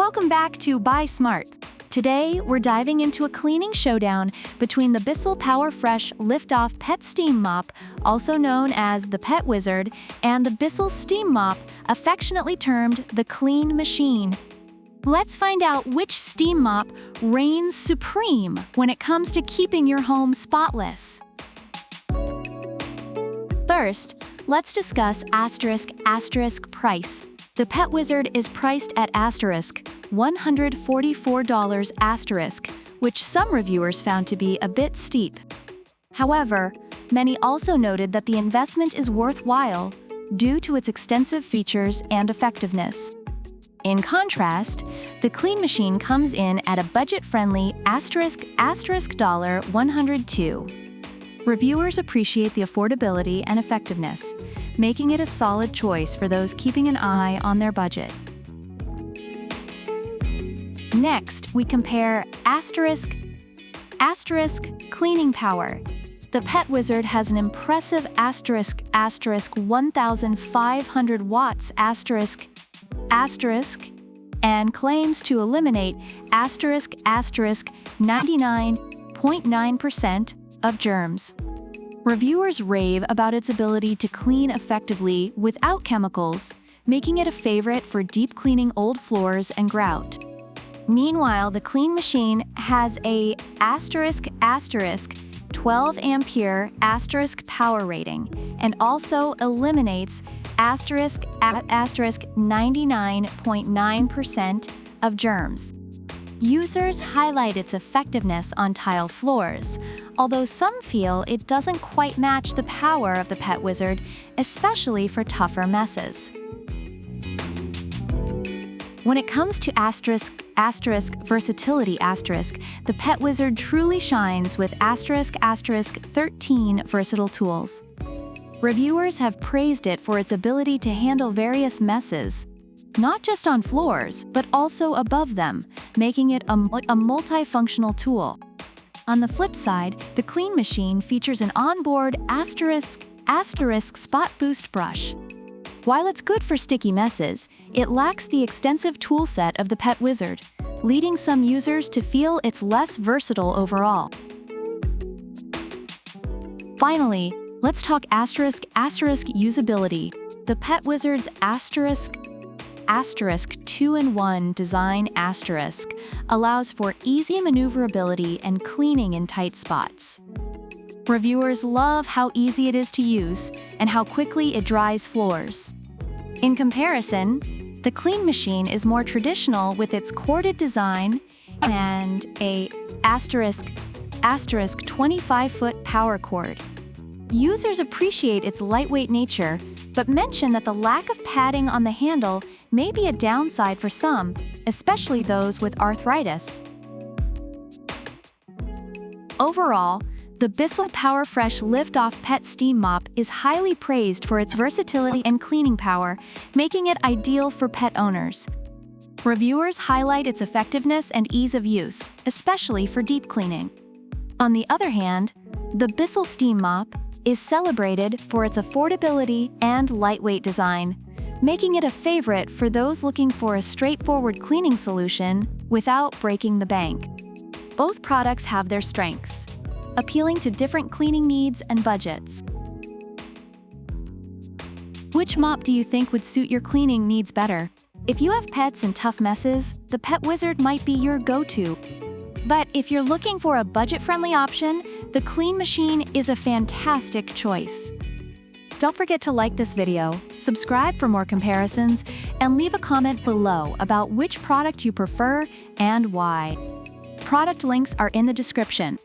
Welcome back to Buy Smart. Today, we're diving into a cleaning showdown between the Bissell PowerFresh Lift-Off Pet Steam Mop, also known as the Pet Wizard, and the Bissell Steam Mop, affectionately termed the Clean Machine. Let's find out which steam mop reigns supreme when it comes to keeping your home spotless. First, let's discuss *** price. The Pet Wizard is priced at $144, which some reviewers found to be a bit steep. However, many also noted that the investment is worthwhile due to its extensive features and effectiveness. In contrast, the Clean Machine comes in at a budget-friendly $102. Reviewers appreciate the affordability and effectiveness, making it a solid choice for those keeping an eye on their budget. Next, we compare ** cleaning power. The Pet Wizard has an impressive *1500 watts and claims to eliminate *99.9% of germs. Reviewers rave about its ability to clean effectively without chemicals, making it a favorite for deep cleaning old floors and grout. Meanwhile, the Clean Machine has a *12-ampere power rating and also eliminates *99.9% of germs. Users highlight its effectiveness on tile floors, although some feel it doesn't quite match the power of the Pet Wizard, especially for tougher messes. When it comes to versatility, the Pet Wizard truly shines with *13 versatile tools. Reviewers have praised it for its ability to handle various messes, not just on floors, but also above them, making it a multifunctional tool. On the flip side, the Clean Machine features an onboard spot boost brush. While it's good for sticky messes, it lacks the extensive toolset of the Pet Wizard, leading some users to feel it's less versatile overall. Finally, let's talk ** usability. The Pet Wizard's * 2-in-1 design * allows for easy maneuverability and cleaning in tight spots. Reviewers love how easy it is to use and how quickly it dries floors. In comparison, the Clean Machine is more traditional with its corded design and a * 25-foot power cord. Users appreciate its lightweight nature, but mention that the lack of padding on the handle may be a downside for some, especially those with arthritis. Overall, the Bissell PowerFresh Lift-Off Pet Steam Mop is highly praised for its versatility and cleaning power, making it ideal for pet owners. Reviewers highlight its effectiveness and ease of use, especially for deep cleaning. On the other hand, the Bissell Steam Mop is celebrated for its affordability and lightweight design, making it a favorite for those looking for a straightforward cleaning solution without breaking the bank. Both products have their strengths, appealing to different cleaning needs and budgets. Which mop do you think would suit your cleaning needs better? If you have pets and tough messes, the Pet Wizard might be your go-to. But if you're looking for a budget-friendly option, the Clean Machine is a fantastic choice. Don't forget to like this video, subscribe for more comparisons, and leave a comment below about which product you prefer and why. Product links are in the description.